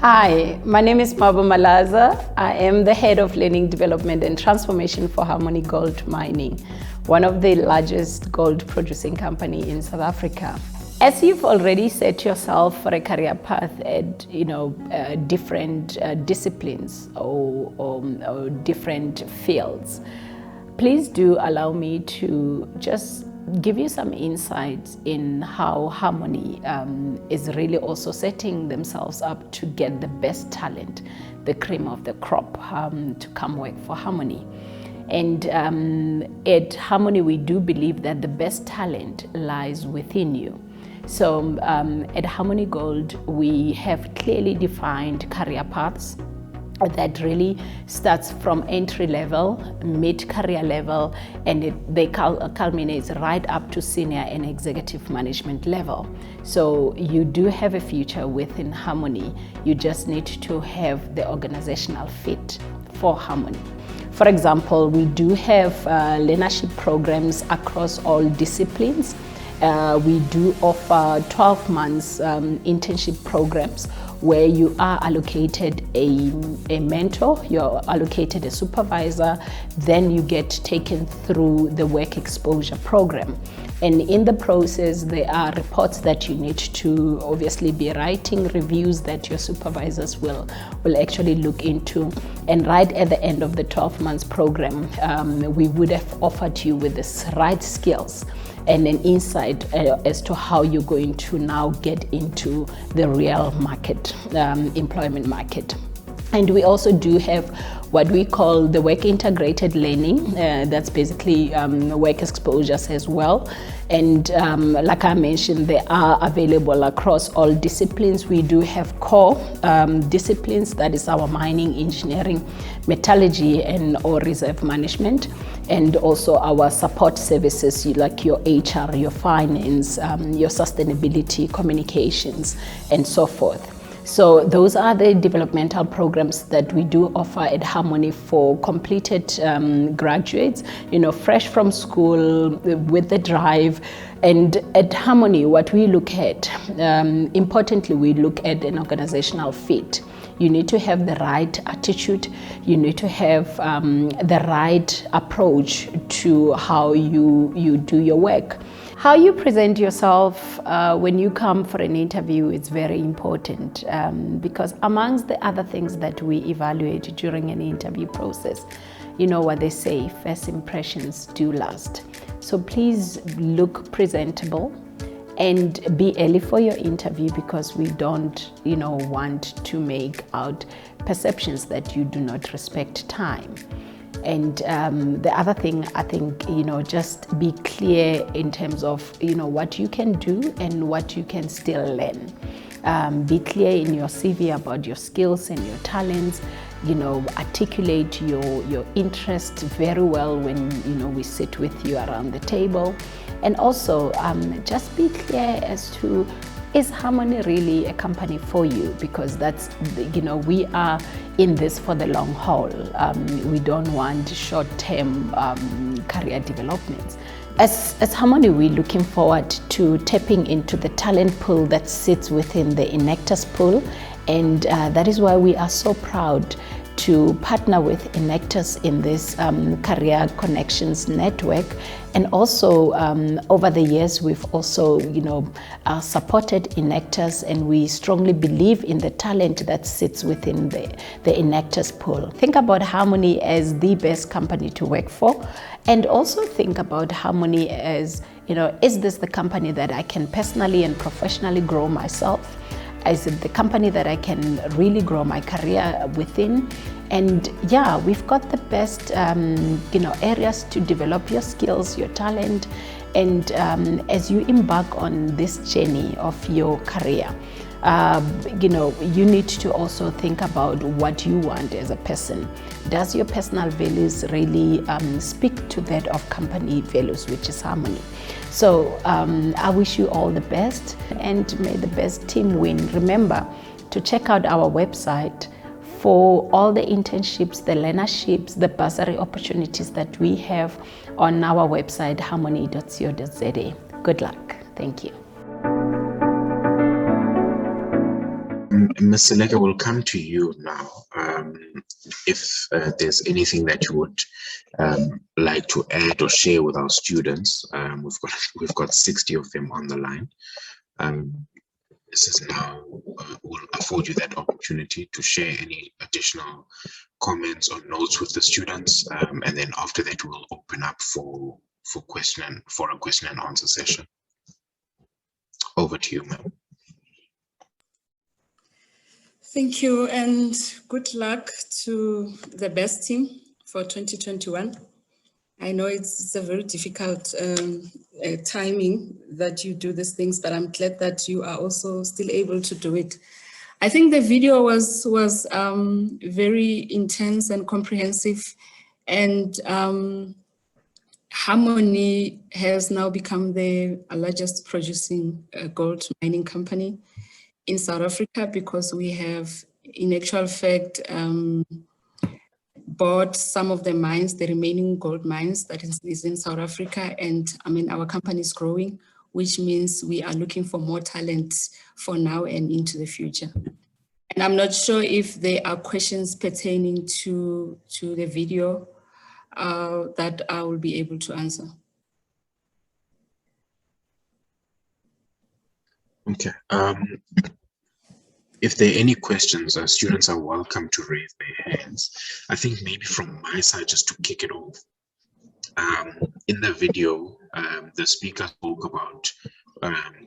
Hi, my name is Mabo Malaza. I am the Head of Learning Development and Transformation for Harmony Gold Mining, one of the largest gold producing company in South Africa. As you've already set yourself for a career path at different disciplines or different fields, please do allow me to just give you some insights in how Harmony is really also setting themselves up to get the best talent, the cream of the crop, to come work for Harmony. And at Harmony, we do believe that the best talent lies within you. So at Harmony Gold, we have clearly defined career paths that really starts from entry level, mid-career level, and they culminates right up to senior and executive management level. So you do have a future within Harmony. You just need to have the organizational fit for Harmony. For example, we do have learnership programs across all disciplines. We do offer 12 months internship programs where you are allocated a mentor, you're allocated a supervisor, then you get taken through the work exposure program. And in the process, there are reports that you need to obviously be writing, reviews that your supervisors will actually look into. And right at the end of the 12 months program, we would have offered you with the right skills and an insight as to how you're going to now get into the real market, employment market. And we also do have what we call the work integrated learning. That's basically work exposures as well. And like I mentioned, they are available across all disciplines. We do have core disciplines, that is our mining, engineering, metallurgy, and or reserve management. And also our support services like your HR, your finance, your sustainability, communications, and so forth. So those are the developmental programs that we do offer at Harmony for completed graduates, fresh from school with the drive. And at Harmony, what we look at, importantly, we look at an organizational fit. You need to have the right attitude. You need to have the right approach to how you do your work. How you present yourself when you come for an interview is very important because amongst the other things that we evaluate during an interview process, you know what they say, first impressions do last. So please look presentable and be early for your interview because we don't, want to make out perceptions that you do not respect time. And the other thing, I think, just be clear in terms of, what you can do and what you can still learn. Be clear in your CV about your skills and your talents. Articulate your interest very well when, we sit with you around the table. And also, just be clear as to, is Harmony really a company for you? Because that's, we are in this for the long haul. We don't want short-term career developments. As Harmony, we're looking forward to tapping into the talent pool that sits within the Enactus pool. And that is why we are so proud to partner with Enactus in this Career Connections Network. And also, over the years, we've also, supported Enactus, and we strongly believe in the talent that sits within the Enactus pool. Think about Harmony as the best company to work for, and also think about Harmony as, is this the company that I can personally and professionally grow myself? Is it the company that I can really grow my career within? And yeah, we've got the best, areas to develop your skills, your talent. And as you embark on this journey of your career, you need to also think about what you want as a person. Does your personal values really speak to that of company values, which is Harmony? So I wish you all the best and may the best team win. Remember to check out our website for all the internships, the learnerships, the bursary opportunities that we have on our website, harmony.co.za. Good luck. Thank you. Ms. Seleka, will come to you now. If there's anything that you would like to add or share with our students, we've got 60 of them on the line. This is now will afford you that opportunity to share any additional comments or notes with the students, and then after that we'll open up for a question and answer session. Over to you, ma'am. Thank you, and good luck to the best team for 2021. I know it's a very difficult timing that you do these things, but I'm glad that you are also still able to do it. I think the video was very intense and comprehensive, and Harmony has now become the largest producing gold mining company in South Africa, because we have, in actual fact, bought some of the mines, the remaining gold mines that is in South Africa. And I mean, our company is growing, which means we are looking for more talent for now and into the future. And I'm not sure if there are questions pertaining to the video that I will be able to answer. Okay. If there are any questions, students are welcome to raise their hands. I think maybe from my side, just to kick it off, in the video, the speaker spoke about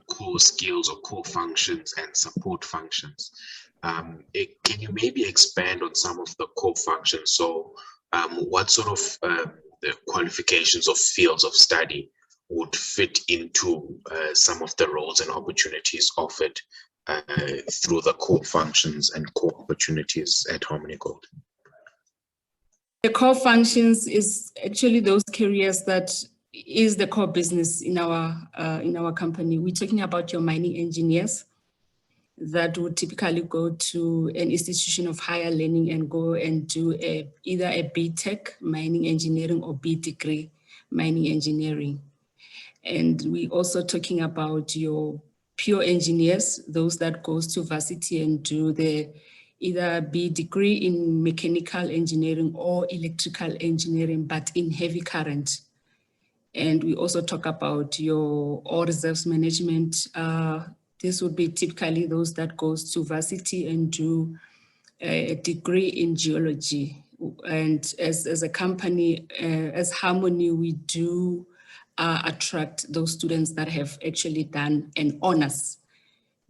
core skills or core functions and support functions. Can you maybe expand on some of the core functions? So what sort of the qualifications or fields of study would fit into some of the roles and opportunities offered through the core functions and core opportunities at Harmony Gold? The core functions is actually those careers that is the core business in our company. We're talking about your mining engineers that would typically go to an institution of higher learning and go and do either a B.Tech mining engineering or B degree mining engineering. And we also talking about your pure engineers, those that goes to varsity and do the either B degree in mechanical engineering or electrical engineering, but in heavy current. And we also talk about your ore reserves management. This would be typically those that goes to varsity and do a degree in geology. And as a company, as Harmony, we do attract those students that have actually done an honors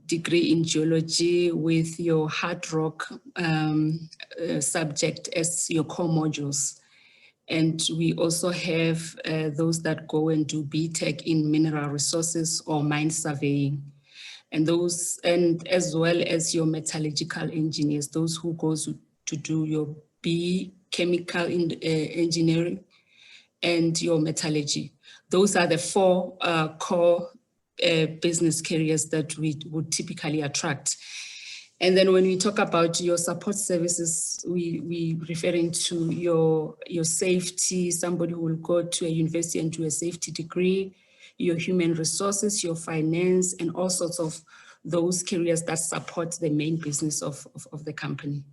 degree in geology with your hard rock subject as your core modules. And we also have those that go and do B.Tech in mineral resources or mine surveying. And those, and as well as your metallurgical engineers, those who goes to do your B chemical engineering and your metallurgy. Those are the four core business careers that we would typically attract. And then when we talk about your support services, we referring to your safety, somebody who will go to a university and do a safety degree, your human resources, your finance, and all sorts of those careers that support the main business of the company.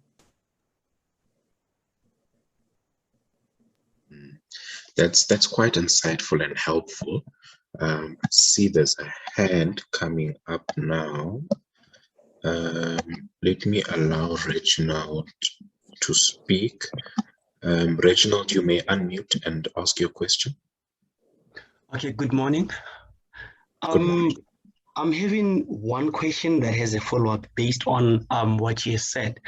That's quite insightful and helpful. I see there's a hand coming up now. Let me allow Reginald to speak. Reginald, you may unmute and ask your question. Okay, good morning. Good morning. I'm having one question that has a follow-up based on what you said.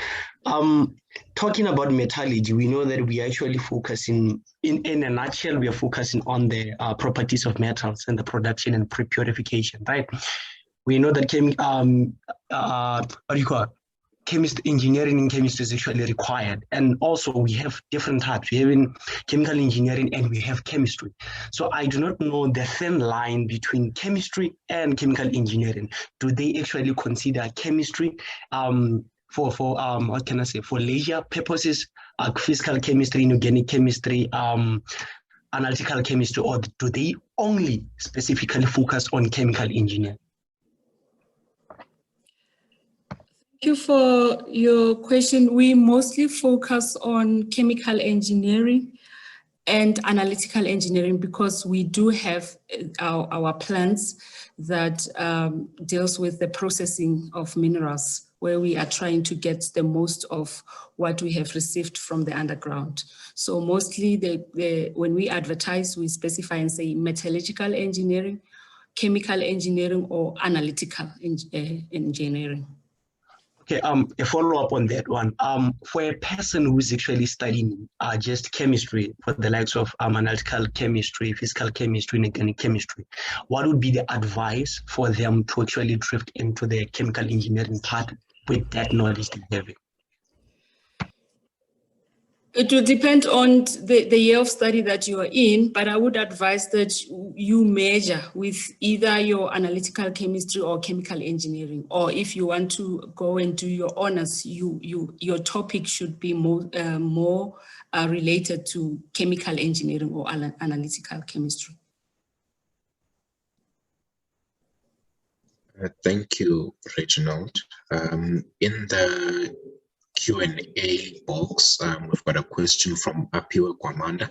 Talking about metallurgy, we know that we are actually focusing, in a nutshell, we are focusing on the properties of metals and the production and pre-purification, right? We know that engineering in chemistry is actually required. And also we have different types. We have in chemical engineering and we have chemistry. So I do not know the thin line between chemistry and chemical engineering. Do they actually consider chemistry for what can I say, for leisure purposes, physical chemistry, inorganic chemistry, analytical chemistry, or do they only specifically focus on chemical engineering? Thank you for your question. We mostly focus on chemical engineering and analytical engineering because we do have our plants that deals with the processing of minerals, where we are trying to get the most of what we have received from the underground. So mostly when we advertise, we specify and say metallurgical engineering, chemical engineering, or analytical engineering. Okay, a follow-up on that one. For a person who's actually studying just chemistry, for the likes of analytical chemistry, physical chemistry, and organic chemistry, what would be the advice for them to actually drift into the chemical engineering part with that knowledge they have? It will depend on the year of study that you are in, but I would advise that you measure with either your analytical chemistry or chemical engineering, or if you want to go and do your honors, your topic should be more related to chemical engineering or analytical chemistry. Thank you, Reginald. In the Q&A box, we've got a question from Apiwa Kwamanda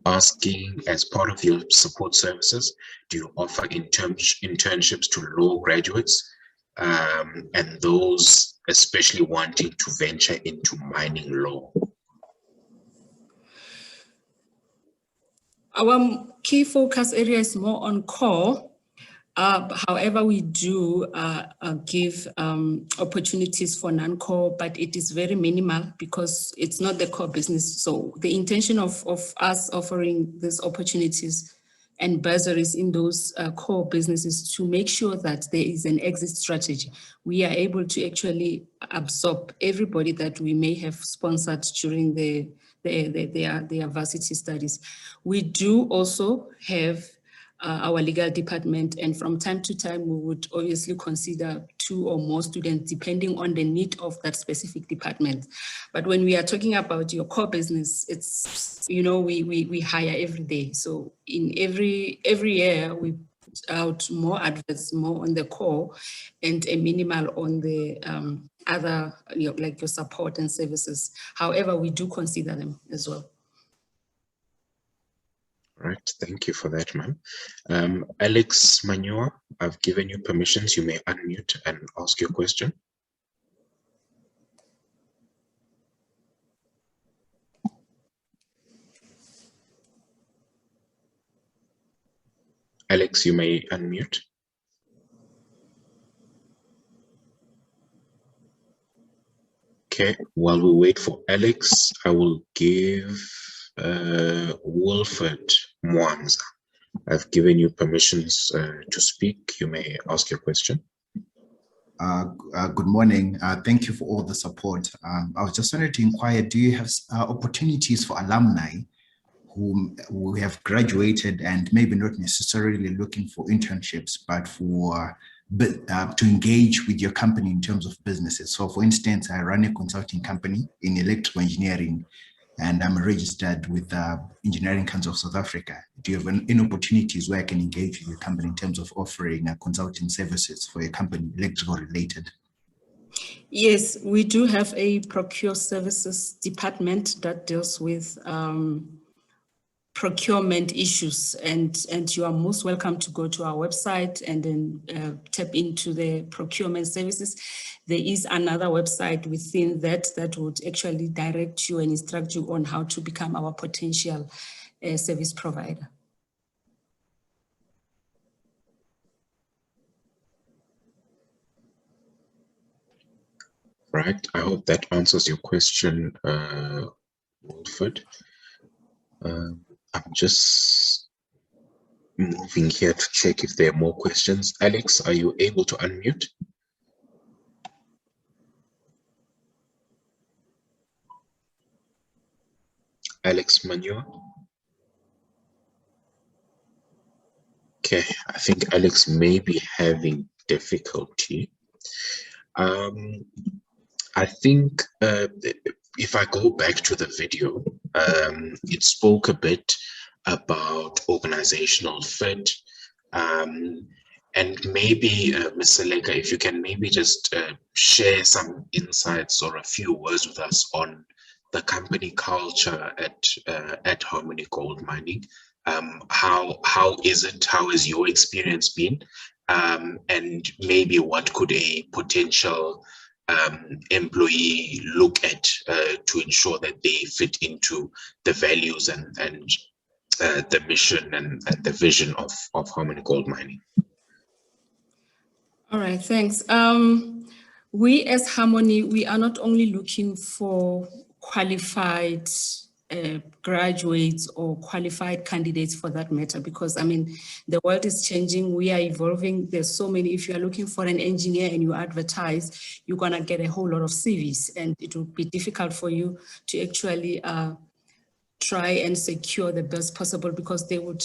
asking, as part of your support services, do you offer internships to law graduates and those especially wanting to venture into mining law? Our key focus area is more on core. However, we do give opportunities for non-core, but it is very minimal because it's not the core business. So the intention of us offering these opportunities and bursaries in those core businesses to make sure that there is an exit strategy. We are able to actually absorb everybody that we may have sponsored during their varsity studies. We do also have our legal department, and from time to time we would obviously consider 2 or more students depending on the need of that specific department. But when we are talking about your core business, it's, you know, we hire every day. So in every year we put out more adverts, more on the core and a minimal on the other, like your support and services. However, we do consider them as well. Right, thank you for that, ma'am. Alex Manua, I've given you permissions. You may unmute and ask your question. Alex, you may unmute. Okay, while we wait for Alex, I will give Wilfred Mwanza. I've given you permissions to speak. You may ask your question. Good morning. Thank you for all the support. I was just wanted to inquire, do you have opportunities for alumni who have graduated and maybe not necessarily looking for internships, but for to engage with your company in terms of businesses? So for instance, I run a consulting company in electrical engineering, and I'm registered with Engineering Council of South Africa. Do you have any opportunities where I can engage with your company in terms of offering consulting services for your company, electrical related? Yes, we do have a procure services department that deals with procurement issues, and you are most welcome to go to our website and then tap into the procurement services. There is another website within that would actually direct you and instruct you on how to become our potential service provider. Right, I hope that answers your question, Wilfred. I'm just moving here to check if there are more questions. Alex, are you able to unmute? Alex Manua? Okay, I think Alex may be having difficulty. I think if I go back to the video, it spoke a bit about organizational fit, And maybe, Ms. Seleka, if you can maybe just share some insights or a few words with us on the company culture at Harmony Gold Mining. How is it? How has your experience been? And maybe what could a potential employee look at to ensure that they fit into the values and the mission and the vision of Harmony Gold Mining? All right, thanks. We as Harmony, we are not only looking for qualified graduates or qualified candidates for that matter, because I mean, the world is changing, we are evolving. There's so many, if you're looking for an engineer and you advertise, you're gonna get a whole lot of CVs, and it will be difficult for you to actually try and secure the best possible, because they would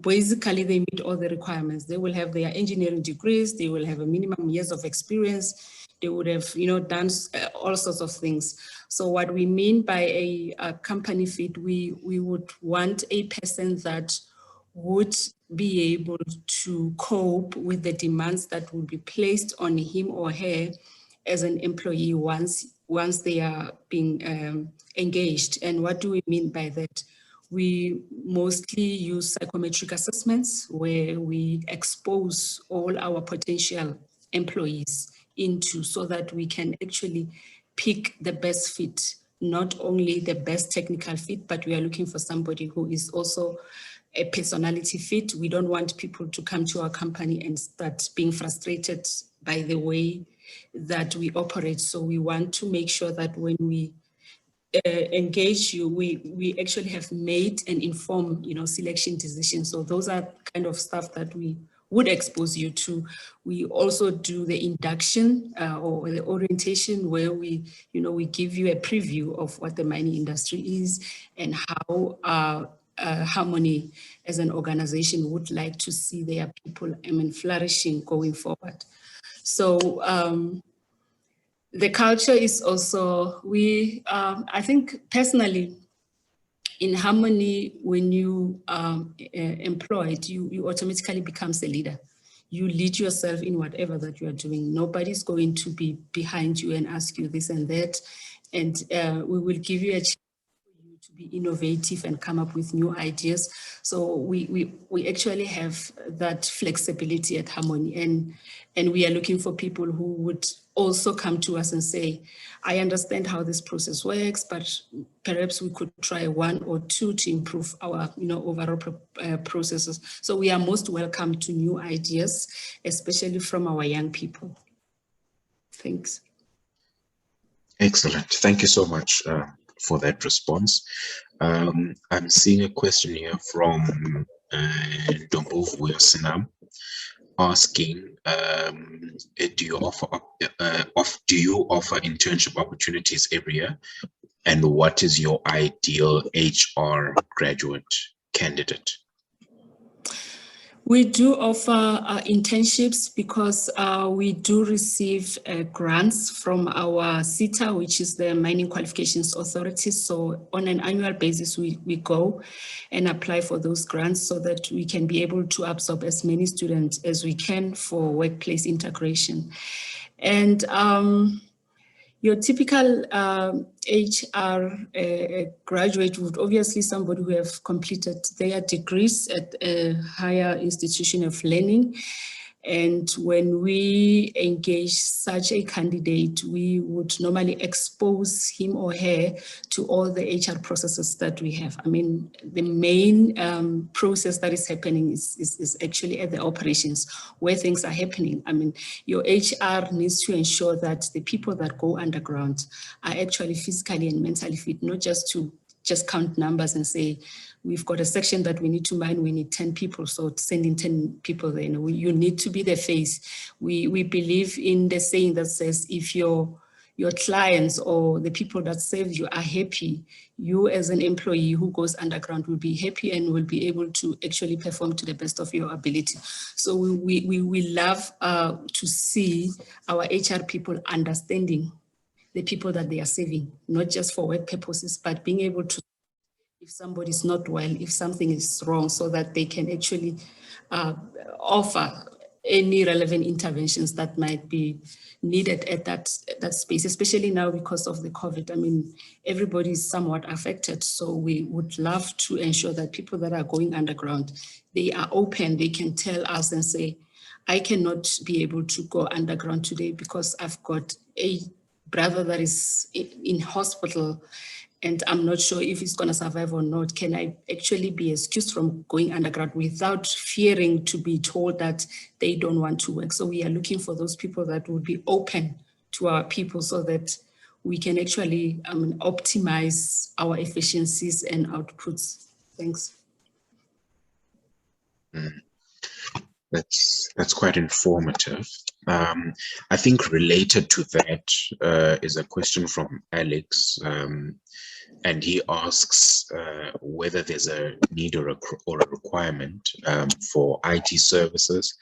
basically, they meet all the requirements. They will have their engineering degrees, they will have a minimum years of experience, they would have, you know, done all sorts of things. So what we mean by a company fit, we would want a person that would be able to cope with the demands that will be placed on him or her as an employee once they are being engaged. And what do we mean by that? We mostly use psychometric assessments where we expose all our potential employees into, so that we can actually pick the best fit, not only the best technical fit, but we are looking for somebody who is also a personality fit. We don't want people to come to our company and start being frustrated by the way that we operate. So we want to make sure that when we engage you, we actually have made and informed, you know, selection decisions. So those are kind of stuff that we would expose you to. We also do the induction or the orientation, where we, you know, we give you a preview of what the mining industry is and how Harmony as an organization would like to see their people, I mean, flourishing going forward. So the culture is also, I think personally, in Harmony, when you employed, you automatically becomes a leader. You lead yourself in whatever that you are doing. Nobody's going to be behind you and ask you this and that. And we will give you a chance to be innovative and come up with new ideas. So we actually have that flexibility at Harmony, and we are looking for people who would also come to us and say, I understand how this process works, but perhaps we could try one or two to improve our, you know, overall processes. So we are most welcome to new ideas, especially from our young people. Thanks. Excellent. Thank you so much for that response. I'm seeing a question here from Dombovu Sinam, asking, do you offer internship opportunities every year, and what is your ideal HR graduate candidate? We do offer internships because we do receive grants from our CITA, which is the Mining Qualifications Authority. So on an annual basis, we go and apply for those grants so that we can be able to absorb as many students as we can for workplace integration. And your typical HR graduate would obviously somebody who have completed their degrees at a higher institution of learning. And when we engage such a candidate, we would normally expose him or her to all the HR processes that we have. I mean, the main process that is happening is actually at the operations where things are happening. I mean, your HR needs to ensure that the people that go underground are actually physically and mentally fit, not just to count numbers and say, we've got a section that we need to mine, we need 10 people, so sending 10 people there. You need to be the face. We believe in the saying that says, if your clients or the people that serve you are happy, you as an employee who goes underground will be happy and will be able to actually perform to the best of your ability. So we love to see our HR people understanding the people that they are serving, not just for work purposes, but being able to, if somebody's not well, if something is wrong, so that they can actually offer any relevant interventions that might be needed at that space, especially now because of the COVID. I mean, everybody is somewhat affected. So we would love to ensure that people that are going underground, they are open, they can tell us and say, I cannot be able to go underground today because I've got a brother that is in hospital and I'm not sure if he's going to survive or not. Can I actually be excused from going underground without fearing to be told that they don't want to work? So we are looking for those people that would be open to our people so that we can actually optimize our efficiencies and outputs. Thanks. That's quite informative. I think related to that is a question from Alex, and he asks whether there's a need or a requirement for IT services.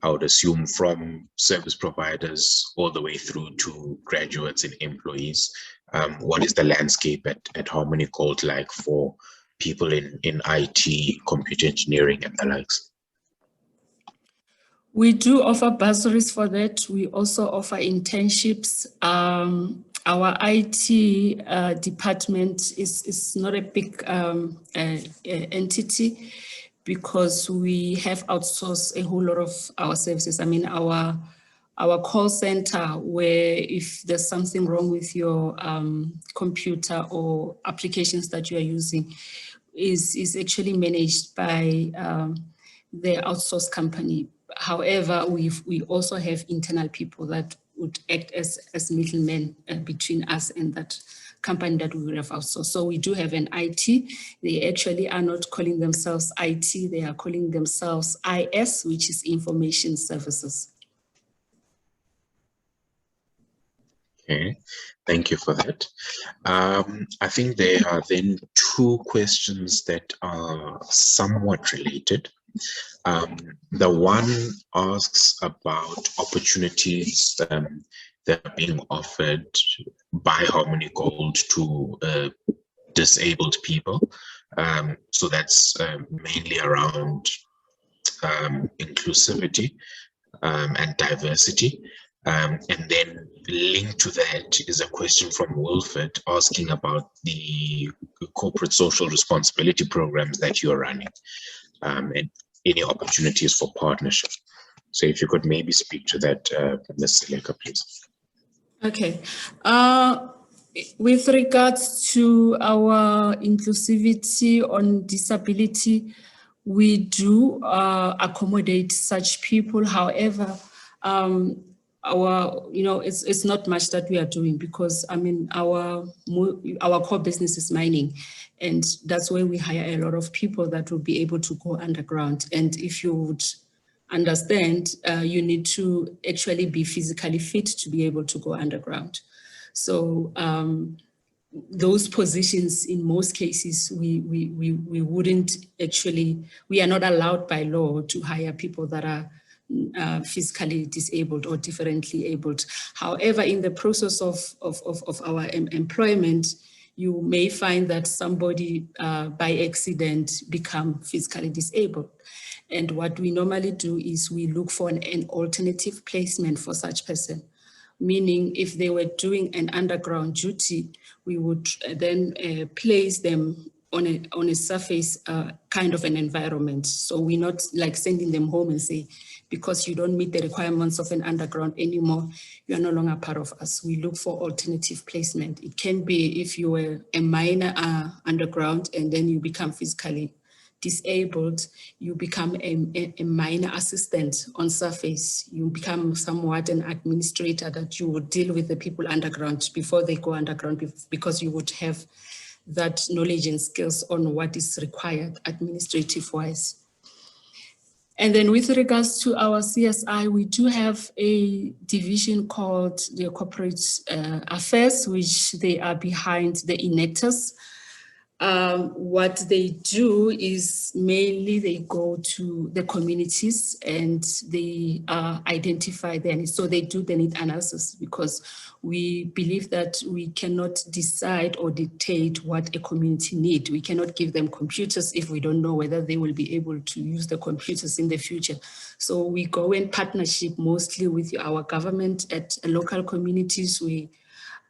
I would assume from service providers all the way through to graduates and employees. What is the landscape at Harmony Gold like for people in IT, computer engineering, and the likes? We do offer bursaries for that. We also offer internships. Our IT department is not a big entity because we have outsourced a whole lot of our services. I mean, our call center, where if there's something wrong with your computer or applications that you are using, is actually managed by the outsourced company. However, we also have internal people that would act as middlemen between us and that company that we would have outsourced. So we do have an IT. They actually are not calling themselves IT. They are calling themselves IS, which is Information Services. Okay, thank you for that. I think there are then two questions that are somewhat related. The one asks about opportunities that are being offered by Harmony Gold to disabled people. So that's mainly around inclusivity and diversity. And then linked to that is a question from Wilfred asking about the corporate social responsibility programs that you're running. And any opportunities for partnership. So if you could maybe speak to that, Ms. Seleka, please. Okay. With regards to our inclusivity on disability, we do accommodate such people. However, it's not much that we are doing because I mean our core business is mining, and that's where we hire a lot of people that will be able to go underground. And if you would understand, you need to actually be physically fit to be able to go underground. So those positions, in most cases, we wouldn't actually, we are not allowed by law to hire people that are physically disabled or differently abled. However, in the process of our employment, you may find that somebody by accident become physically disabled. And what we normally do is we look for an alternative placement for such person. Meaning if they were doing an underground duty, we would then place them on a surface kind of an environment. So we're not like sending them home and say, because you don't meet the requirements of an underground anymore, you are no longer part of us. We look for alternative placement. It can be if you were a miner underground and then you become physically disabled, you become a miner assistant on surface. You become somewhat an administrator that you would deal with the people underground before they go underground, because you would have that knowledge and skills on what is required administrative-wise. And then with regards to our CSI, we do have a division called the Corporate Affairs, which they are behind the Enactus. What they do is mainly they go to the communities and they identify their needs. So they do the need analysis, because we believe that we cannot decide or dictate what a community needs. We cannot give them computers if we don't know whether they will be able to use the computers in the future. So we go in partnership mostly with our government at local communities. We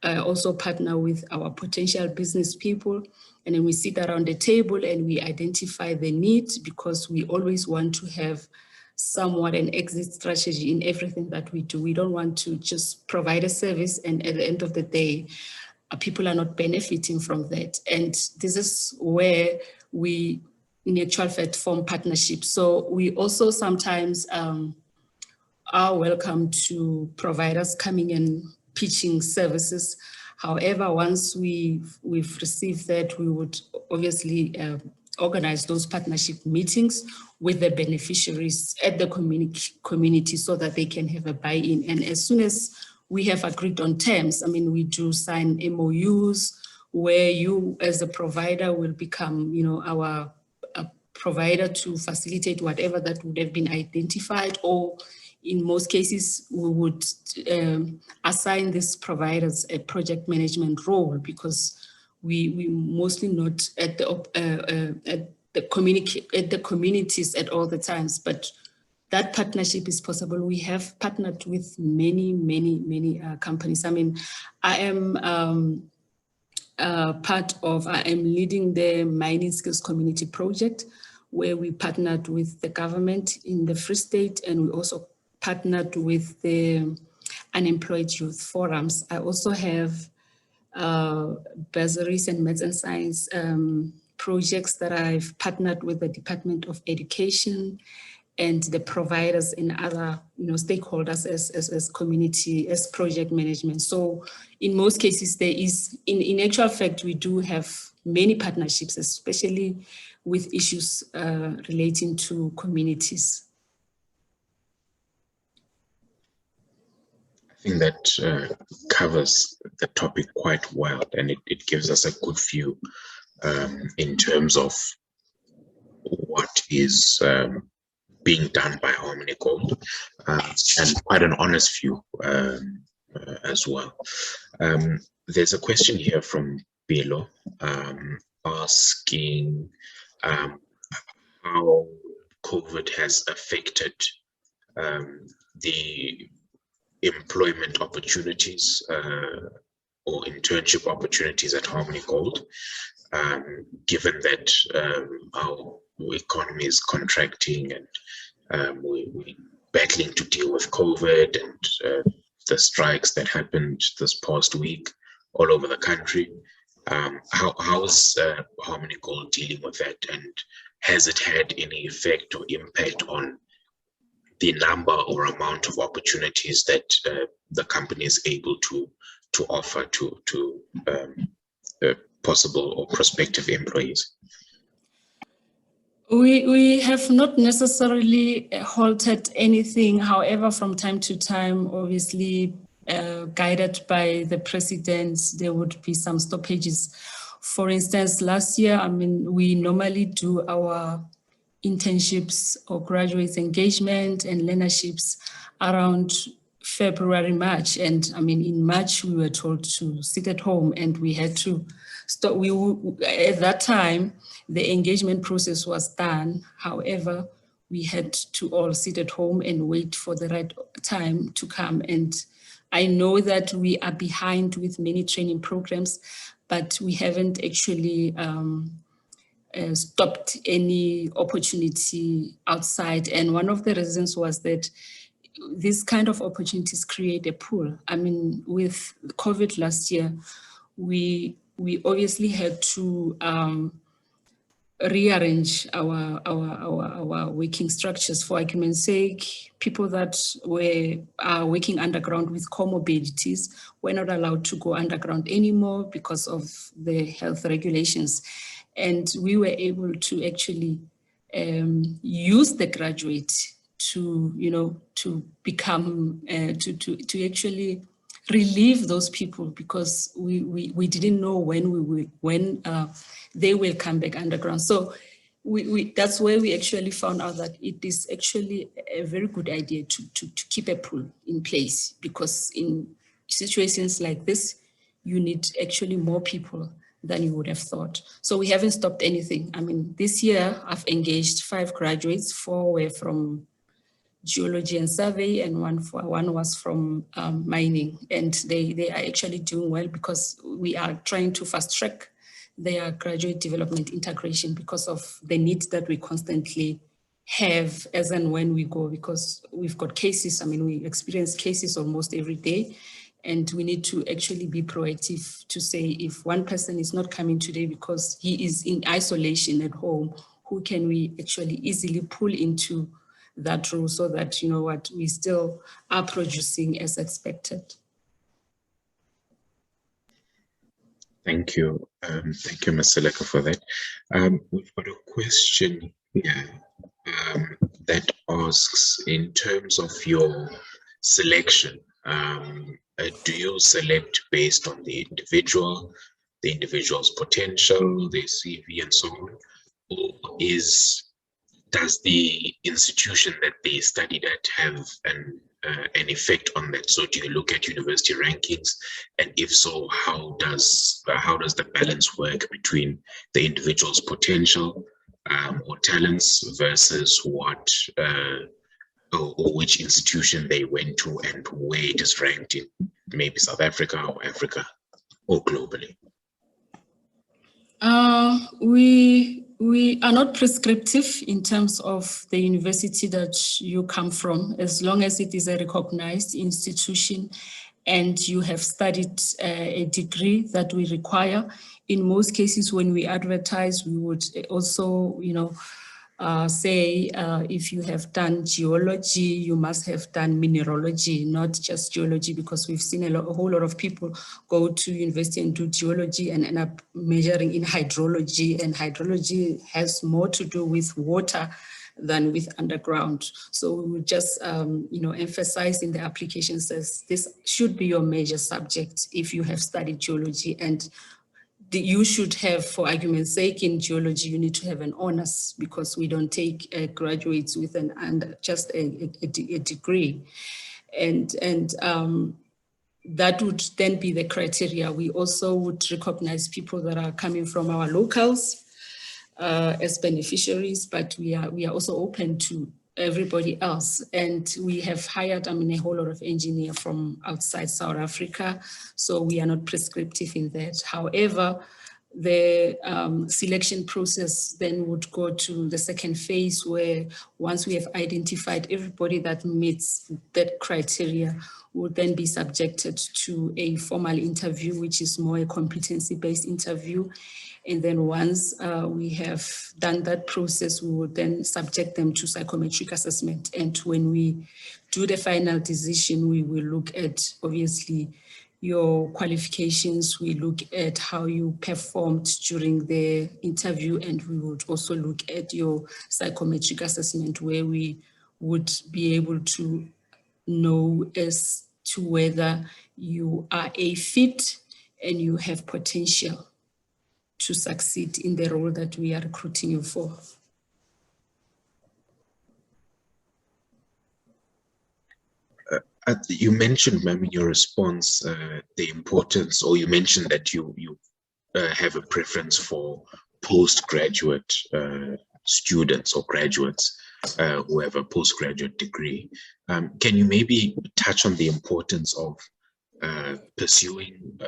also partner with our potential business people, and then we sit around the table and we identify the need, because we always want to have somewhat an exit strategy in everything that we do. We don't want to just provide a service and at the end of the day, people are not benefiting from that. And this is where we, in actual fact, form partnerships. So we also sometimes are welcome to providers coming and pitching services. However, once we've received that, we would obviously organize those partnership meetings with the beneficiaries at the community so that they can have a buy-in. And as soon as we have agreed on terms, I mean, we do sign MOUs where you as a provider will become, our provider to facilitate whatever that would have been identified, or in most cases, we would assign these providers a project management role, because we mostly not at the communities at all the times. But that partnership is possible. We have partnered with many companies. I mean, I am leading the Mining Skills Community Project, where we partnered with the government in the Free State, and we also partnered with the Unemployed Youth Forums. I also have bursaries and maths and science projects that I've partnered with the Department of Education and the providers and other stakeholders as community, as project management. So in most cases, there is, in actual fact, we do have many partnerships, especially with issues relating to communities. I think that covers the topic quite well, and it gives us a good view in terms of what is being done by Harmony Gold, and quite an honest view as well. There's a question here from Bilo asking how COVID has affected the employment opportunities or internship opportunities at Harmony Gold, given that our economy is contracting and we're battling to deal with COVID and the strikes that happened this past week all over the country. How is Harmony Gold dealing with that, and has it had any effect or impact on the number or amount of opportunities that the company is able to offer to possible or prospective employees? We have not necessarily halted anything. However, from time to time, obviously guided by the president, there would be some stoppages. For instance, last year, I mean, we normally do our internships or graduates engagement and learnerships around February, March. And I mean, in March, we were told to sit at home and we had to stop. At that time, the engagement process was done. However, we had to all sit at home and wait for the right time to come. And I know that we are behind with many training programs, but we haven't actually stopped any opportunity outside. And one of the reasons was that these kind of opportunities create a pool. I mean, with COVID last year, we obviously had to rearrange our working structures. For argument's sake, people that are working underground with comorbidities were not allowed to go underground anymore because of the health regulations. And we were able to actually use the graduate to, to become, to actually relieve those people, because we didn't know when they will come back underground. So that's where we actually found out that it is actually a very good idea to keep a pool in place, because in situations like this, you need actually more people than you would have thought. So we haven't stopped anything. I mean, this year I've engaged 5 graduates, 4 were from geology and survey, and one was from mining. And they are actually doing well, because we are trying to fast track their graduate development integration because of the needs that we constantly have as and when we go, because we've got cases. I mean, we experience cases almost every day, and we need to actually be proactive to say, if one person is not coming today because he is in isolation at home, who can we actually easily pull into that role, so that, you know what, we still are producing as expected. Thank you. Thank you, Ms. Seleka, for that. We've got a question here that asks, in terms of your selection, do you select based on the individual's potential, their CV, and so on, or does the institution that they studied at have an effect on that? So do you look at university rankings, and if so, how does the balance work between the individual's potential or talents versus what or which institution they went to and where it is ranked in maybe South Africa or Africa or globally? We are not prescriptive in terms of the university that you come from, as long as it is a recognized institution and you have studied a degree that we require. In most cases, when we advertise, we would also, say if you have done geology, you must have done mineralogy, not just geology, because we've seen a whole lot of people go to university and do geology and end up majoring in hydrology, and hydrology has more to do with water than with underground. So we would just emphasize in the application says this should be your major subject if you have studied geology, and you should have, for argument's sake, in geology, you need to have an honors, because we don't take graduates with just a degree. And that would then be the criteria. We also would recognize people that are coming from our locals as beneficiaries, but we are also open to everybody else. And we have hired, a whole lot of engineers from outside South Africa, so we are not prescriptive in that. However, the selection process then would go to the second phase, where once we have identified everybody that meets that criteria, would then be subjected to a formal interview, which is more a competency-based interview. And then once we have done that process, we will then subject them to psychometric assessment. And when we do the final decision, we will look at, obviously, your qualifications. We look at how you performed during the interview, and we would also look at your psychometric assessment, where we would be able to know as to whether you are a fit and you have potential to succeed in the role that we are recruiting you for. You mentioned, ma'am, in your response, the importance, or you mentioned that you have a preference for postgraduate students or graduates who have a postgraduate degree. Can you maybe touch on the importance of pursuing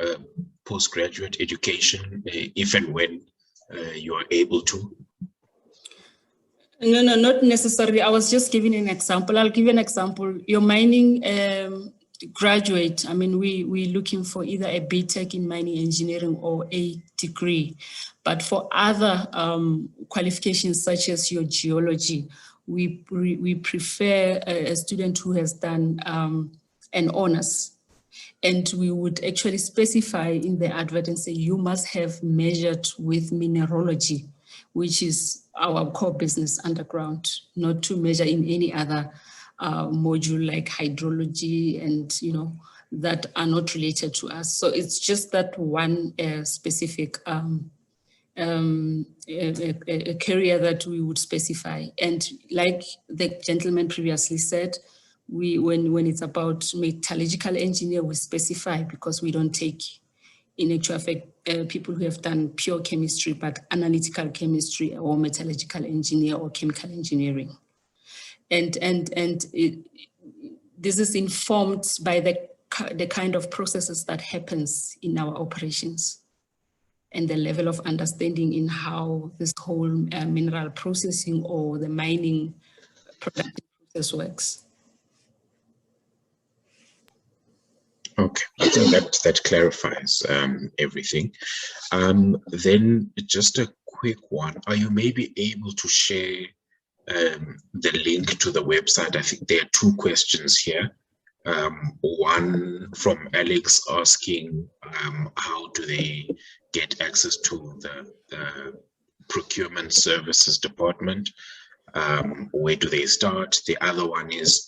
postgraduate education if and when you are able to? No, not necessarily. I was just giving an example. I'll give you an example. Your mining graduate, we're looking for either a BTech in mining engineering or a degree. But for other qualifications, such as your geology, we prefer a student who has done an honors. And we would actually specify in the advert and say, you must have measured with mineralogy, which is our core business underground, not to measure in any other module like hydrology and, that are not related to us. So it's just that one specific a career that we would specify. And like the gentleman previously said, when it's about metallurgical engineer, we specify, because we don't take, in actual fact, people who have done pure chemistry, but analytical chemistry or metallurgical engineer or chemical engineering. And this is informed by the kind of processes that happens in our operations and the level of understanding in how this whole mineral processing or the mining productive process works. Okay, I think that clarifies everything. Then just a quick one. Are you maybe able to share the link to the website? I think there are two questions here. One from Alex asking how do they get access to the procurement services department? Where do they start? The other one is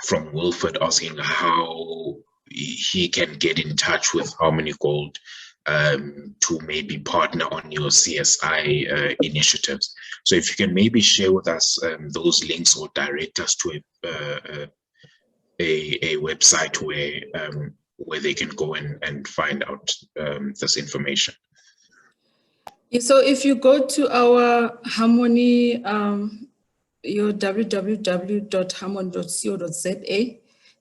from Wilford asking how he can get in touch with Harmony Gold to maybe partner on your CSI initiatives. So if you can maybe share with us those links or direct us to a website where they can go and find out this information. So if you go to our Harmony, your www.harmony.co.za,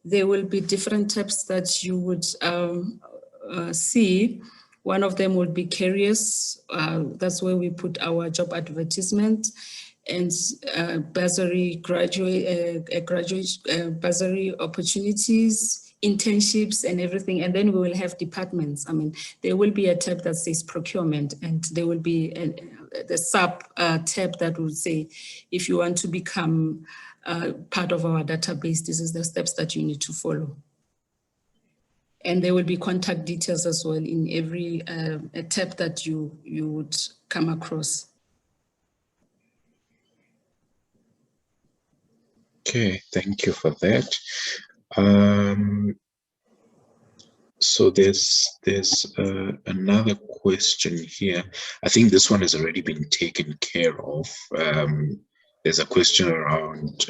there will be different tabs that you would see. One of them would be careers. That's where we put our job advertisement and bursary bursary opportunities, internships and everything. And then we will have departments. I mean, there will be a tab that says procurement, and there will be the sub tab that will say, if you want to become part of our database, this is the steps that you need to follow. And there will be contact details as well in every tab that you would come across. Okay, thank you for that. So there's another question here. I think this one has already been taken care of. There's a question around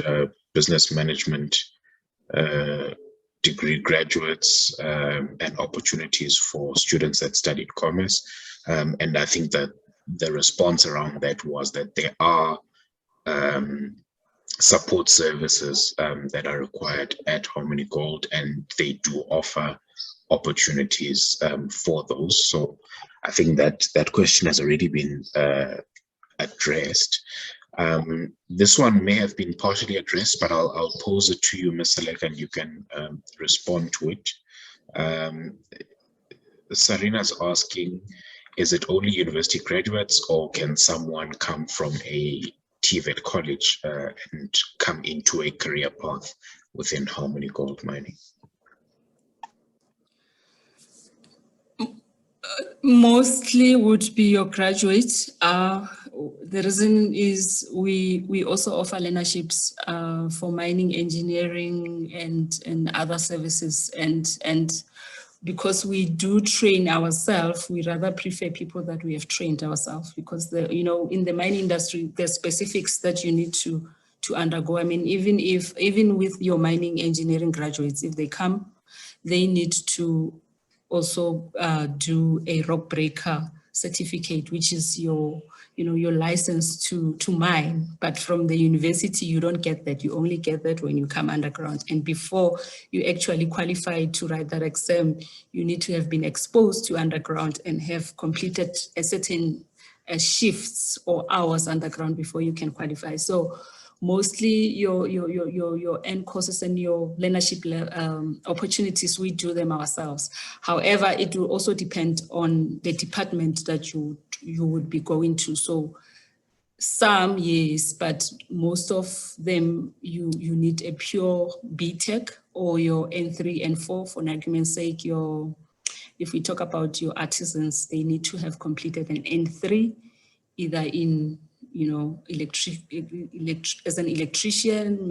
business management degree graduates and opportunities for students that studied commerce. And I think that the response around that was that there are support services that are required at Harmony Gold, and they do offer opportunities for those. So I think that question has already been addressed. This one may have been partially addressed, but I'll pose it to you, Mr. Lek, and you can respond to it. Sarina's asking, is it only university graduates, or can someone come from a TVET college and come into a career path within Harmony Gold Mining? Mostly would be your graduates. The reason is we also offer learnerships for mining engineering and other services, and because we do train ourselves, we rather prefer people that we have trained ourselves, because in the mining industry, there's specifics that you need to undergo. I mean, even with your mining engineering graduates, if they come, they need to also do a rock breaker certificate, which is your license to mine. But from the university, you don't get that. You only get that when you come underground. And before you actually qualify to write that exam, you need to have been exposed to underground and have completed a certain shifts or hours underground before you can qualify. So mostly your end courses and your learnership opportunities, we do them ourselves. However, it will also depend on the department that you would be going to. So some, yes, but most of them, you need a pure BTech or your N3, N4, for an argument's sake. If we talk about your artisans, they need to have completed an N3, either in you know, as an electrician,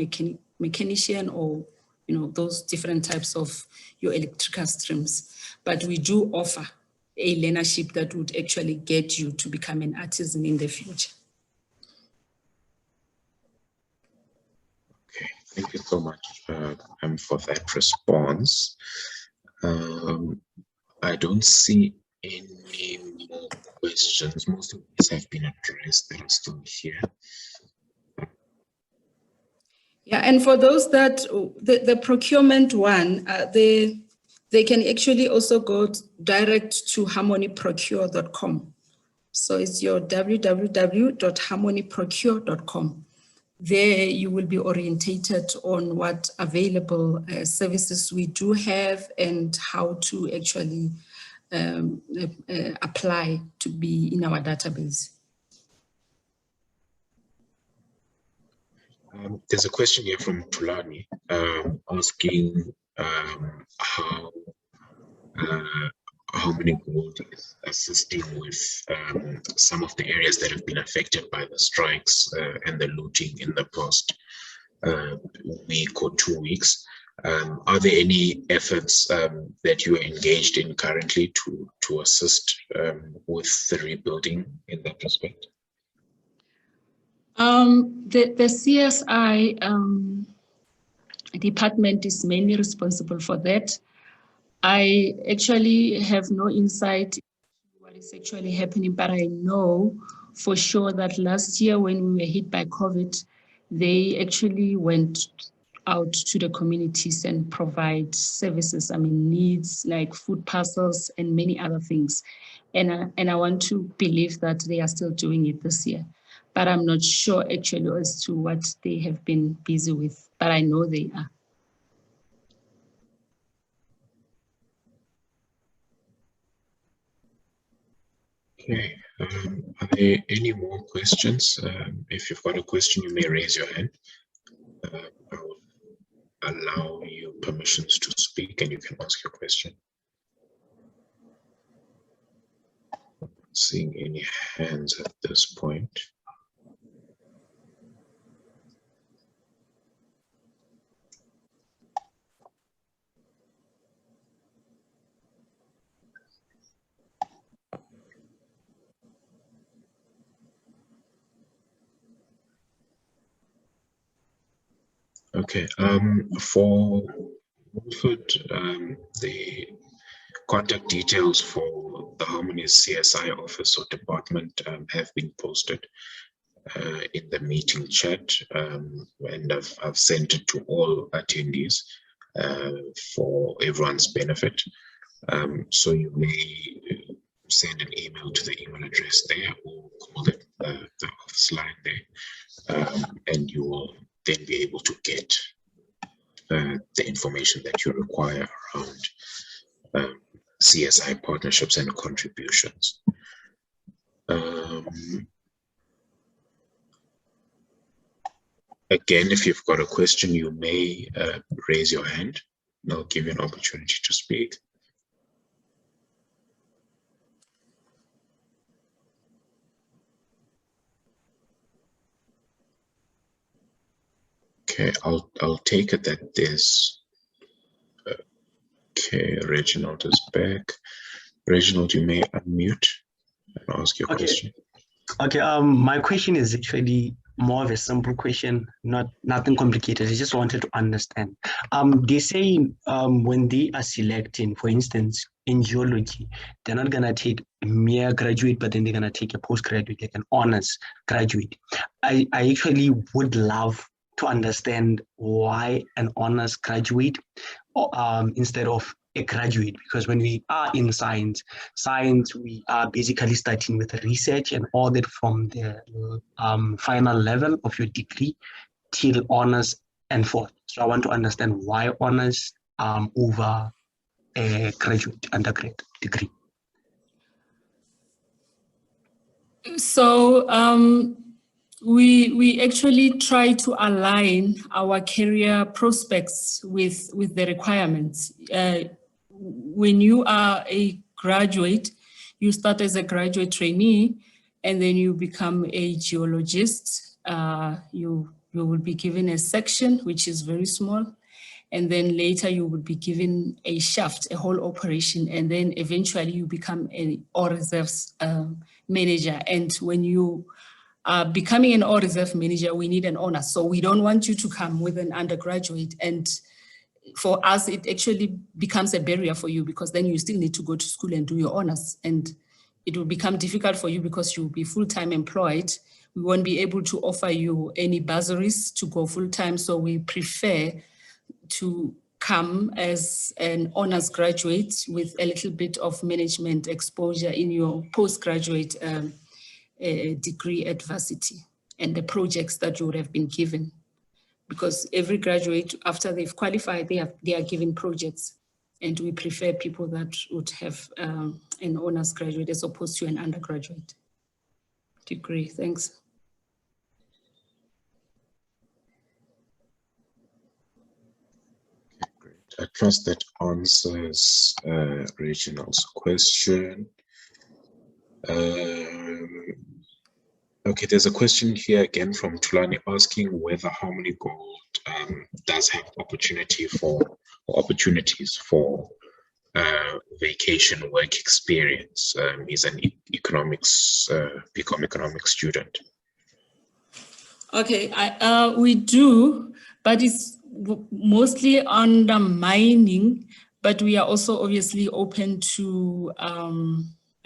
mechanician, or, you know, those different types of your electrical streams. But we do offer a learnership that would actually get you to become an artisan in the future. Okay, thank you so much for that response. I don't see any more questions. Most of these have been addressed that are still here. Yeah, and for those that, the procurement one, they can actually also go direct to harmonyprocure.com. So it's your www.harmonyprocure.com. There you will be orientated on what available services we do have and how to actually apply to be in our database. There's a question here from Tulani asking how Harmony Gold is assisting with some of the areas that have been affected by the strikes and the looting in the past week or 2 weeks. Are there any efforts that you are engaged in currently to assist with the rebuilding in that respect? The CSI department is mainly responsible for that. I actually have no insight into what is actually happening, but I know for sure that last year when we were hit by COVID, they actually went out to the communities and provide services, I mean, needs like food parcels and many other things. And I want to believe that they are still doing it this year. But I'm not sure actually as to what they have been busy with, but I know they are. Okay, are there any more questions? If you've got a question, you may raise your hand. I will allow you permissions to speak and you can ask your question. Not seeing any hands at this point. Okay, for Woodford, the contact details for the Harmony's CSI office or department have been posted in the meeting chat, and I've sent it to all attendees for everyone's benefit. So you may send an email to the email address there or call the office line there, and you will then be able to get the information that you require around CSI partnerships and contributions. Again, if you've got a question, you may raise your hand and I'll give you an opportunity to speak. Okay, I'll take it that there's. Okay, Reginald is back. Reginald, you may unmute and ask your question. Okay, my question is actually more of a simple question, nothing complicated. I just wanted to understand. They say when they are selecting, for instance, in geology, they're not gonna take a mere graduate, but then they're gonna take a postgraduate, like an honors graduate. I actually would love to understand why an honors graduate instead of a graduate, because when we are in science, we are basically starting with research and all that from the final level of your degree till honors and forth. So I want to understand why honors over a graduate undergrad degree. So we actually try to align our career prospects with the requirements. When you are a graduate, you start as a graduate trainee, and then you become a geologist. You will be given a section, which is very small. And then later you would be given a shaft, a whole operation, and then eventually you become an ore reserves manager. And when you are becoming an ore reserve manager, we need an honor. So we don't want you to come with an undergraduate. And for us, it actually becomes a barrier for you, because then you still need to go to school and do your honors. And it will become difficult for you because you'll be full-time employed. We won't be able to offer you any bursaries to go full-time. So we prefer to come as an honors graduate with a little bit of management exposure in your postgraduate degree at varsity and the projects that you would have been given. Because every graduate, after they've qualified, they are given projects. And we prefer people that would have an honors graduate as opposed to an undergraduate degree. Thanks. I trust that answers Reginald's question. Okay, there's a question here again from Tulani asking whether Harmony Gold does have opportunities for vacation work experience. He's an economics, BCom economics student. Okay, we do, but it's mostly under mining, but we are also obviously open to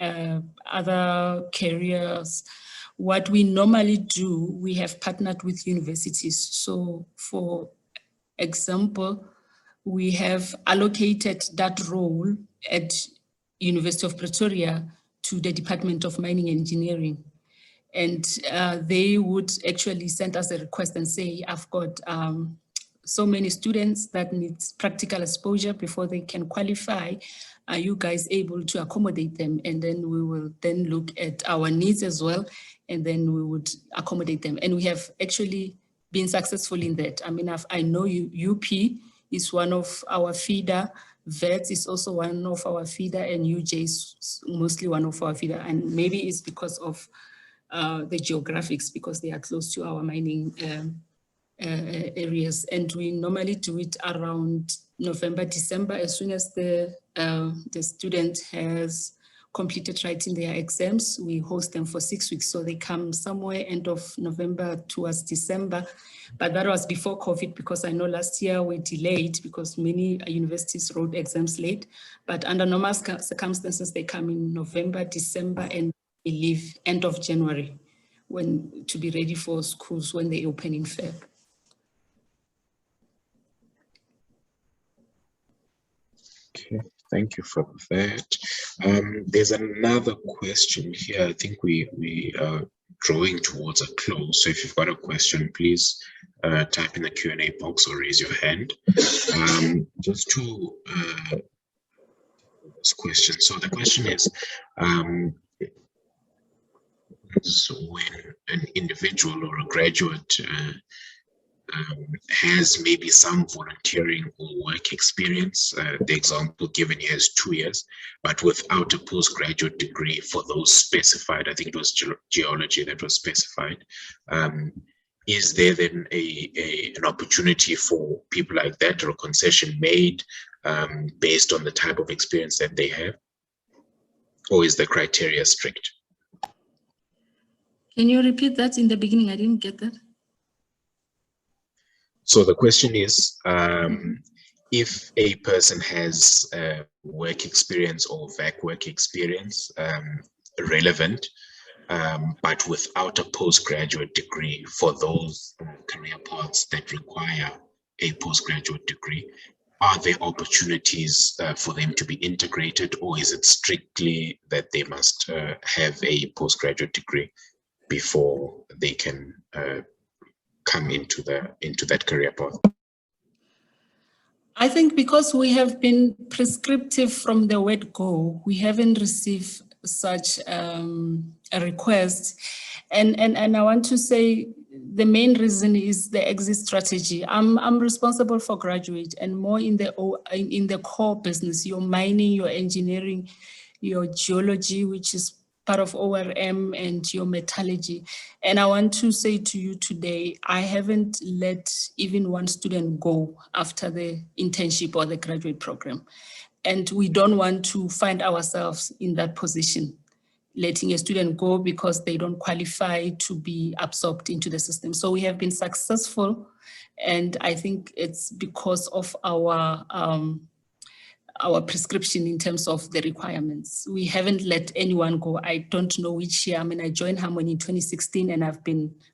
other careers. What we normally do, we have partnered with universities. So for example, we have allocated that role at University of Pretoria to the Department of Mining Engineering. And they would actually send us a request and say, I've got so many students that need practical exposure before they can qualify. Are you guys able to accommodate them? And then we will then look at our needs as well, and then we would accommodate them. And we have actually been successful in that. I mean, I know UP is one of our feeder, VETS is also one of our feeder, and UJ is mostly one of our feeder. And maybe it's because of the geographics, because they are close to our mining areas. And we normally do it around November, December, as soon as the student has completed writing their exams. We host them for 6 weeks. So they come somewhere end of November towards December. But that was before COVID, because I know last year we delayed because many universities wrote exams late. But under normal circumstances, they come in November, December, and they leave end of January to be ready for schools when they open in Feb. Okay, thank you for that. There's another question here. I think we are drawing towards a close. So if you've got a question, please type in the Q&A box or raise your hand. Just to this question. So the question is, so when an individual or a graduate has maybe some volunteering or work experience, the example given here is 2 years, but without a postgraduate degree for those specified, I think it was geology that was specified, is there then an opportunity for people like that, or a concession made based on the type of experience that they have? Or is the criteria strict? Can you repeat that in the beginning? I didn't get that. So the question is, if a person has work experience or VAC work experience relevant, but without a postgraduate degree for those career paths that require a postgraduate degree, are there opportunities for them to be integrated, or is it strictly that they must have a postgraduate degree before they can come into that career path? I think because we have been prescriptive from the word go, we haven't received such a request. And I want to say the main reason is the exit strategy. I'm responsible for graduate and more in the core business, your mining, your engineering, your geology, which is part of ORM and your metallurgy. And I want to say to you today, I haven't let even one student go after the internship or the graduate program. And we don't want to find ourselves in that position, letting a student go because they don't qualify to be absorbed into the system. So we have been successful, and I think it's because of our prescription in terms of the requirements. We haven't let anyone go. I don't know which year. I mean, I joined Harmony in 2016, and I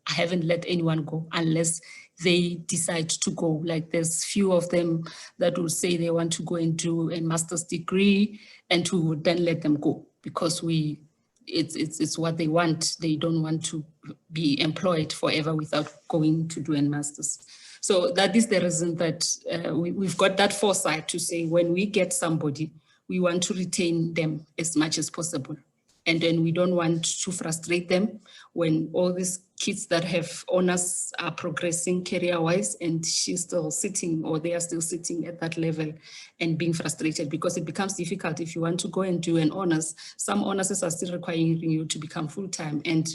haven't let anyone go unless they decide to go. Like, there's few of them that will say they want to go and do a master's degree, and we would then let them go because it's what they want. They don't want to be employed forever without going to do a master's. So that is the reason that we've got that foresight to say when we get somebody, we want to retain them as much as possible. And then we don't want to frustrate them when all these kids that have honors are progressing career-wise and she's still sitting, or they are still sitting at that level and being frustrated, because it becomes difficult if you want to go and do an honors. Some honors are still requiring you to become full-time, and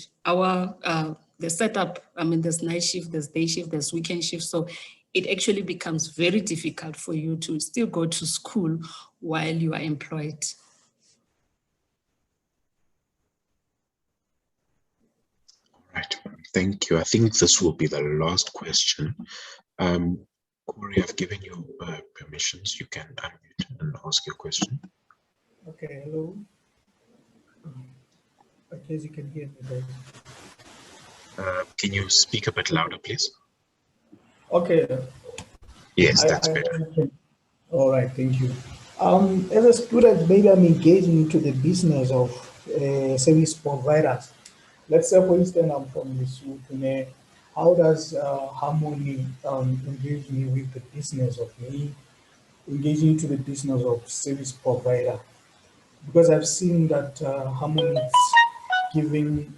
the setup, I mean, there's night shift, there's day shift, there's weekend shift. So it actually becomes very difficult for you to still go to school while you are employed. Right, thank you. I think this will be the last question. Corey, I've given you permissions. You can unmute and ask your question. Okay, hello. I guess you can hear me, guys. Can you speak a bit louder, please? Okay. Yes, that's better. All right, thank you. As a student, maybe I'm engaging into the business of service providers. Let's say, for instance, I'm from Lesotho. How does Harmony engage me with the business of me engaging into the business of service provider? Because I've seen that Harmony is giving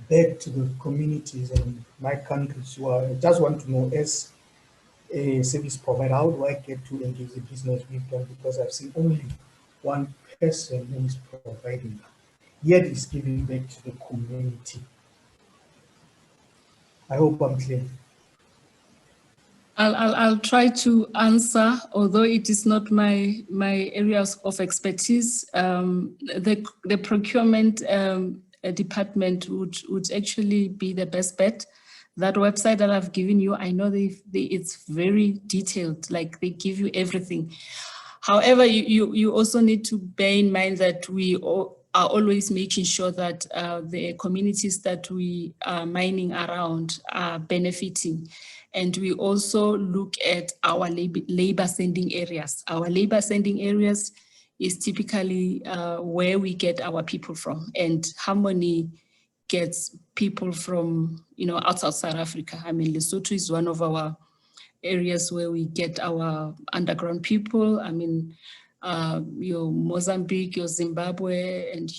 back to the communities and my countries. So I just want to know, as a service provider, how do I get to engage the business with them? Because I've seen only one person who is providing, yet is giving back to the community. I hope I'm clear. I'll try to answer, although it is not my areas of expertise. The procurement department would actually be the best bet. That website that I've given you, I know it's very detailed, like they give you everything. However, you also need to bear in mind that we are always making sure that the communities that we are mining around are benefiting. And we also look at our labor sending areas. Our labor sending areas is typically where we get our people from. And Harmony gets people from, outside South Africa. I mean, Lesotho is one of our areas where we get our underground people. I mean, your Mozambique, your Zimbabwe, and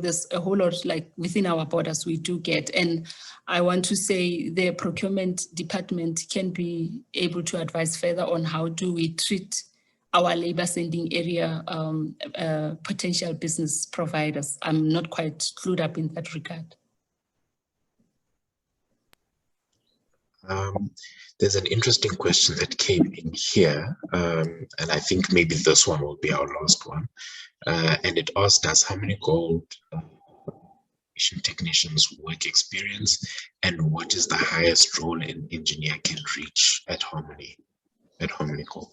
there's a whole lot, like within our borders we do get. And I want to say the procurement department can be able to advise further on how do we treat our labor sending area potential business providers. I'm not quite clued up in that regard. There's an interesting question that came in here, and I think maybe this one will be our last one. And it asked us how many gold technicians work experience, and what is the highest role an engineer can reach at Harmony Gold?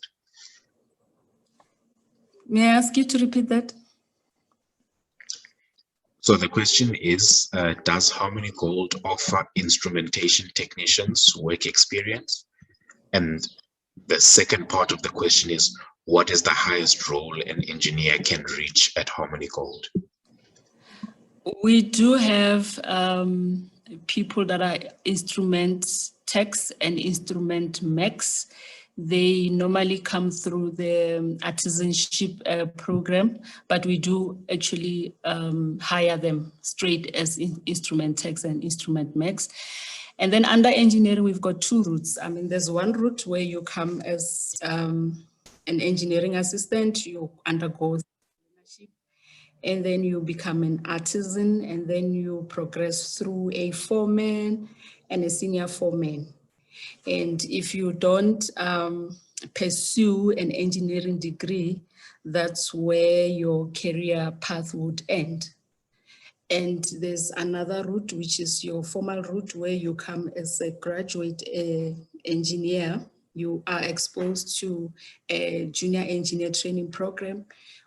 May I ask you to repeat that? So the question is, does Harmony Gold offer instrumentation technicians work experience? And the second part of the question is, what is the highest role an engineer can reach at Harmony Gold? We do have people that are instrument techs and instrument mechs. They normally come through the artisanship program, but we do actually hire them straight as instrument techs and instrument mechs. And then under engineering, we've got two routes. I mean, there's one route where you come as an engineering assistant, you undergo learnership, and then you become an artisan, and then you progress through a foreman and a senior foreman. And if you don't pursue an engineering degree, that's where your career path would end. And there's another route, which is your formal route, where you come as a graduate engineer. You are exposed to a junior engineer training program.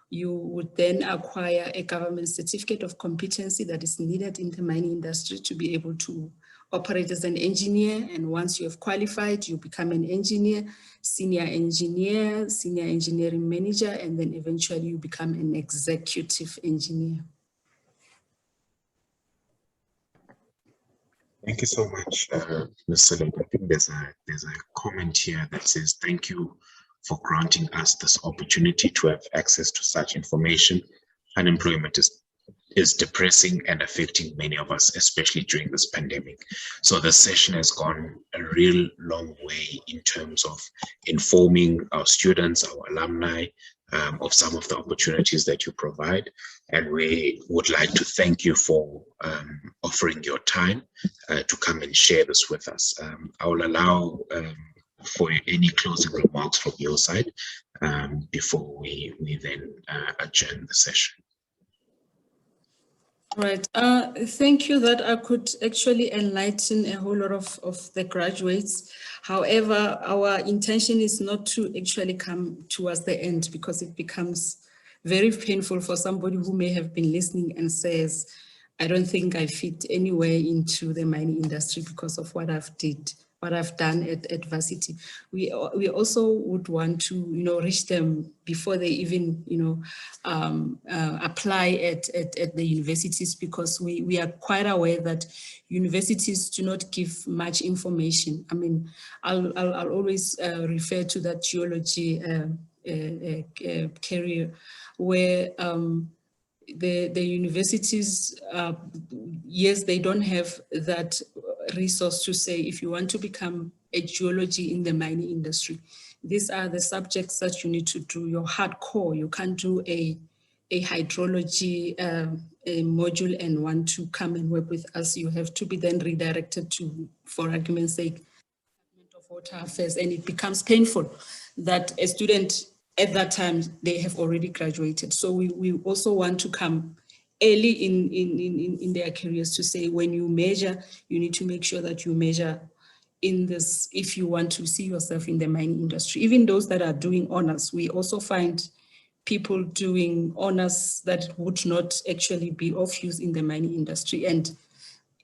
You would then acquire a government certificate of competency that is needed in the mining industry to be able to operate as an engineer. And once you have qualified, you become an engineer, senior engineering manager, and then eventually you become an executive engineer. Thank you so much, Ms. Salim. I think there's a comment here that says, thank you for granting us this opportunity to have access to such information. Unemployment is depressing and affecting many of us, especially during this pandemic. So the session has gone a real long way in terms of informing our students, our alumni, of some of the opportunities that you provide. And we would like to thank you for offering your time to come and share this with us. I will allow for any closing remarks from your side before we then adjourn the session. Right. Thank you that I could actually enlighten a whole lot of the graduates. However, our intention is not to actually come towards the end, because it becomes very painful for somebody who may have been listening and says, I don't think I fit anywhere into the mining industry because of what I've done at varsity. We also would want to, reach them before they even, apply at the universities, because we are quite aware that universities do not give much information. I mean, I'll always refer to that geology career where the universities, yes, they don't have that resource to say, if you want to become a geology in the mining industry, these are the subjects that you need to do, your hardcore. You can't do a hydrology a module and want to come and work with us. You have to be then redirected to, for argument's sake, Department of Water Affairs, and it becomes painful that a student at that time, they have already graduated. So we also want to come early in their careers to say, when you measure, you need to make sure that you measure in this, if you want to see yourself in the mining industry. Even those that are doing honors, we also find people doing honors that would not actually be of use in the mining industry. And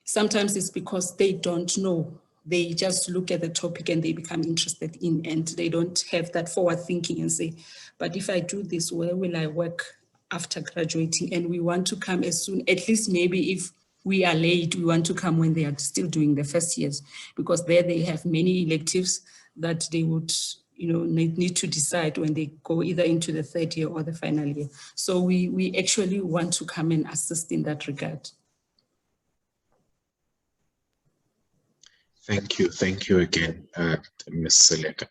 sometimes it's because they don't know. They just look at the topic and they become interested in, and they don't have that forward thinking and say, but if I do this, where will I work after graduating? And we want to come as soon, at least maybe if we are late, we want to come when they are still doing the first years, because there they have many electives that they would need to decide when they go either into the third year or the final year. So we actually want to come and assist in that regard. Thank you again, Ms. Seleka.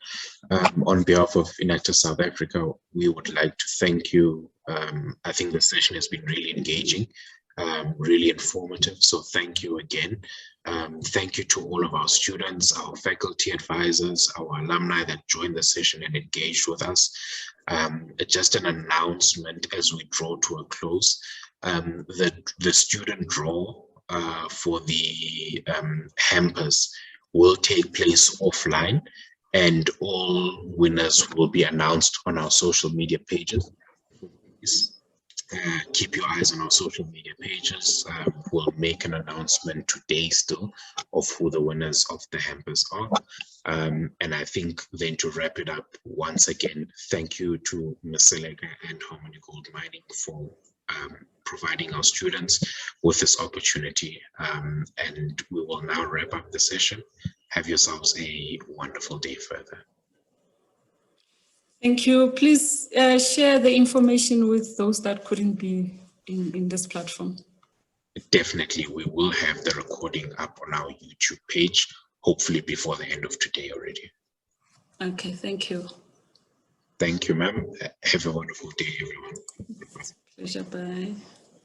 On behalf of Enactus South Africa, we would like to thank you. I think the session has been really engaging, really informative, so thank you again. Thank you to all of our students, our faculty advisors, our alumni that joined the session and engaged with us. Just an announcement as we draw to a close, the student draw for the hampers will take place offline, and all winners will be announced on our social media pages. Keep your eyes on our social media pages. We'll make an announcement today still of who the winners of the hampers are. And I think then to wrap it up, once again, thank you to Ms. Seleka and Harmony Gold Mining for providing our students with this opportunity. And we will now wrap up the session. Have yourselves a wonderful day further. Thank you. Please share the information with those that couldn't be in this platform. Definitely, we will have the recording up on our YouTube page, hopefully before the end of today already. Okay, thank you. Thank you, ma'am. Have a wonderful day, everyone. Bye.